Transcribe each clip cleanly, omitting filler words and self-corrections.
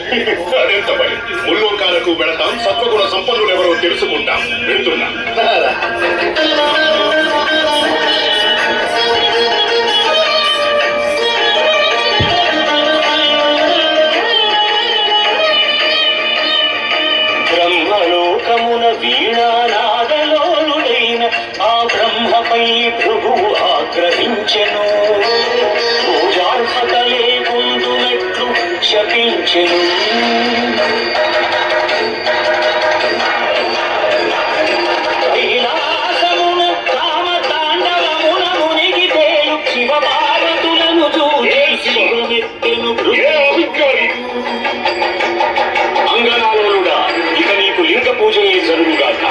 అదెంత పని. ముల్లోకాలకు వెళతాం, సత్వగుణ సంపన్నులు ఎవరో తెలుసుకుంటాం. వెళ్తున్నా. బ్రహ్మలోకమున వీణానాదలోలుడైన ఆ బ్రహ్మపై ప్రభువు ఆగ్రహించెను. పూజార్హత లేకుండునట్లు శపించెను. కైలాసమున కామతాండవమున మునిగి తేలు శివపార్వతులను చూసి శివమెత్తెను. అంగనాలోనుడా, ఇక నీకు లింగ పూజయే జరుగుగాక.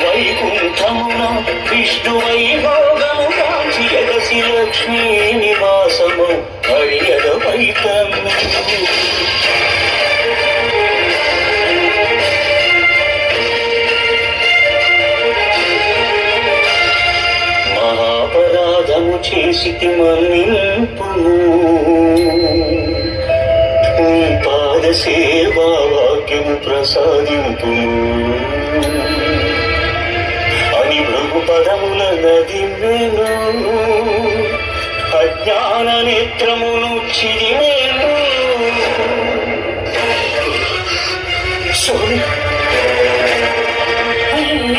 వైకుంఠమున విష్ణు వైభోగము కాంచి ఎగసి లక్ష్మీ నివాసము హరియద వైతము. మహాపరాధము చేసితి మన్నింపును. పాద సేవా వాక్యము ప్రసాదింపును అని భృగు పదముల నదిమెను. అజ్ఞాన నేత్రమును చిదిమెను.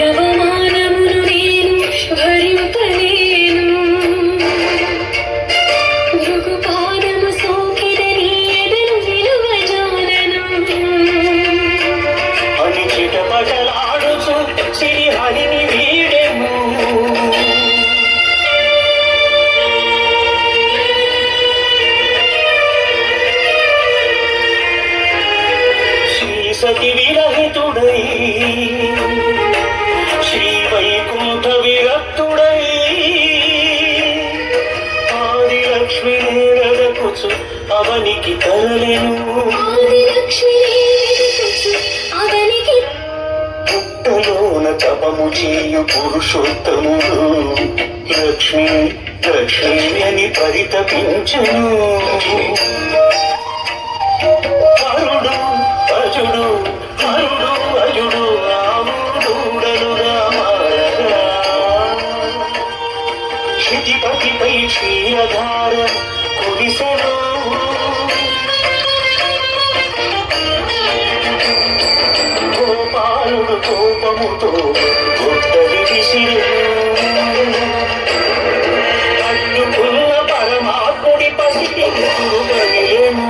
అవమానమును నేను భరింపలేను. భృగుపాదము సోకిదని ఎదను నిలువజాలను అని చిటపటలాడుచు శ్రీహరిని వీడెను. శ్రీ సతి విరహితుడై శ్రీ వైకుంఠ విరక్తుడై ఆది లక్ష్మి నేరదకుచు అవనికి తరలెను. అవనికి పుట్టలోన తపము చేయు పురుషోత్తముడు లక్ష్మి లక్ష్మి అని పరితపించును. హరుడు అజుడు హరుడు అజుడు రాముడలుగా మారగా క్షితిపతిపై క్షీరధార కురిసెను. గోపాలుడు కోపముతో గుట్టది విసిరెను. అడ్డుకున్న పరమాత్ముడి పసికి గురుగలేను.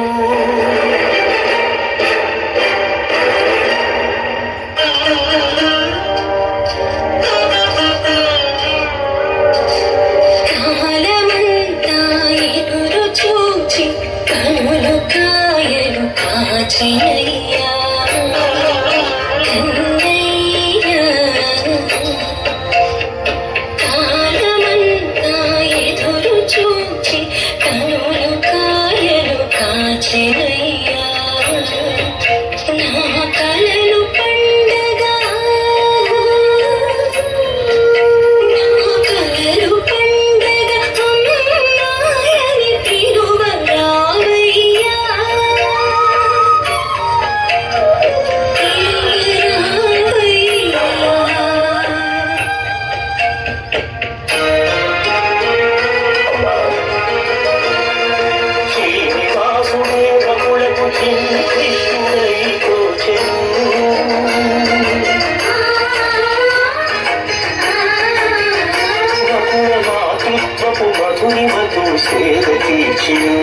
కాలమంతా ఎదురు చూచి కనులు కాయలు కాచినయ్యా కన్నయ్యా. కాలమంతా ఎదురు చూచి కనులు కాయలు కాచినయ్యా. నా కలలు పండగా కలలు పండగ అమ్మాయని తిరువరావయ్యా. శ్రీనివాసుడే బకులకు చిన్న కృష్ణుడై తోచెను. బకుల మాతృత్వపు మధురిమతో సేవ తీర్చెను.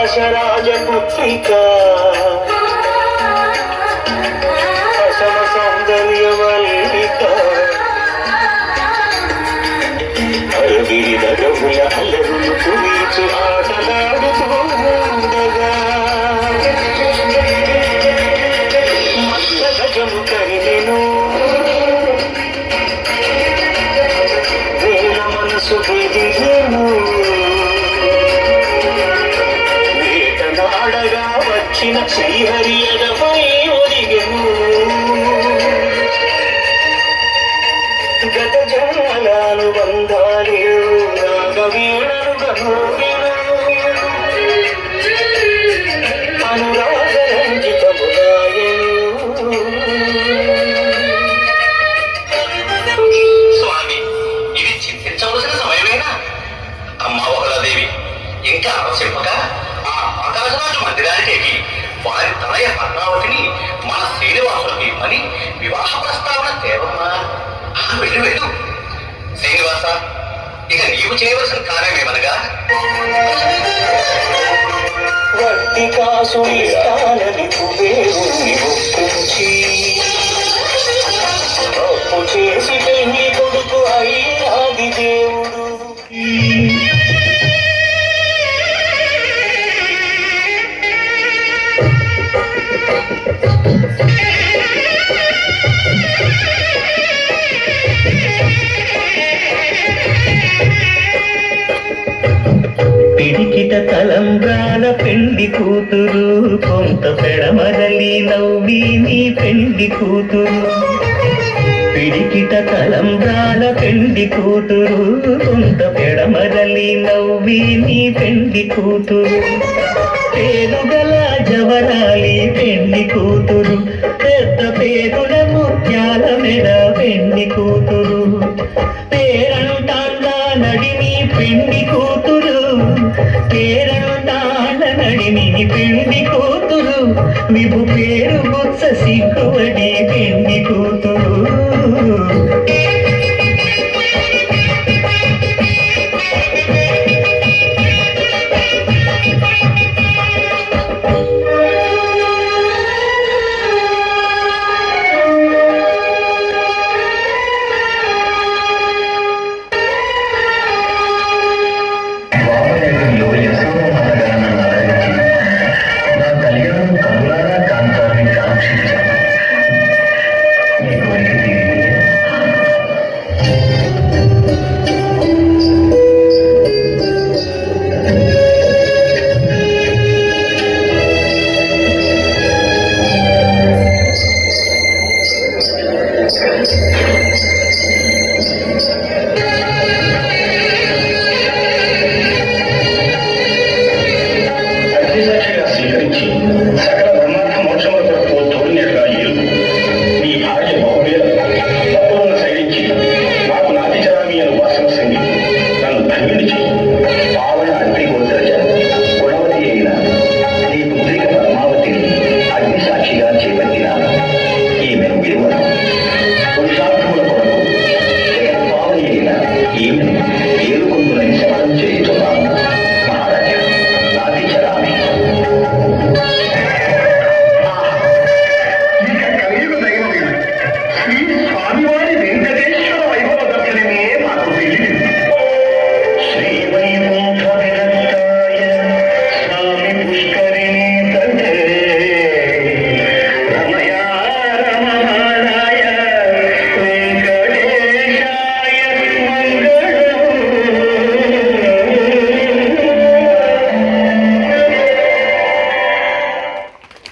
ఆకాశరాజపుత్రిక అసమ సౌందర్యవల్లిక అరవిరిదగముల అలరులు కురీచు ఆటలాడుతూ ఉండగా మత్త గజము కరిగెను. పెండి కూతురు కొంత పెడమరలి నవ్వి నీ పెండి కూతురు పిడికిట తలంబ్రాల పెండి కూతురు కొంత పెడమరలి నవ్వి నీ పెండి కూతురు పేరుగల జవరాలి పెండి కూతురు పెద్ద పేరుల ముత్యాల మెడ పెండి కూతురు పేరంటాండా నడిని పెండి కూతురు పేరంటాండ నడిని పెండి కూతురు విభు పేరు బుత్స సిగ్గువడి పెండి కూతురు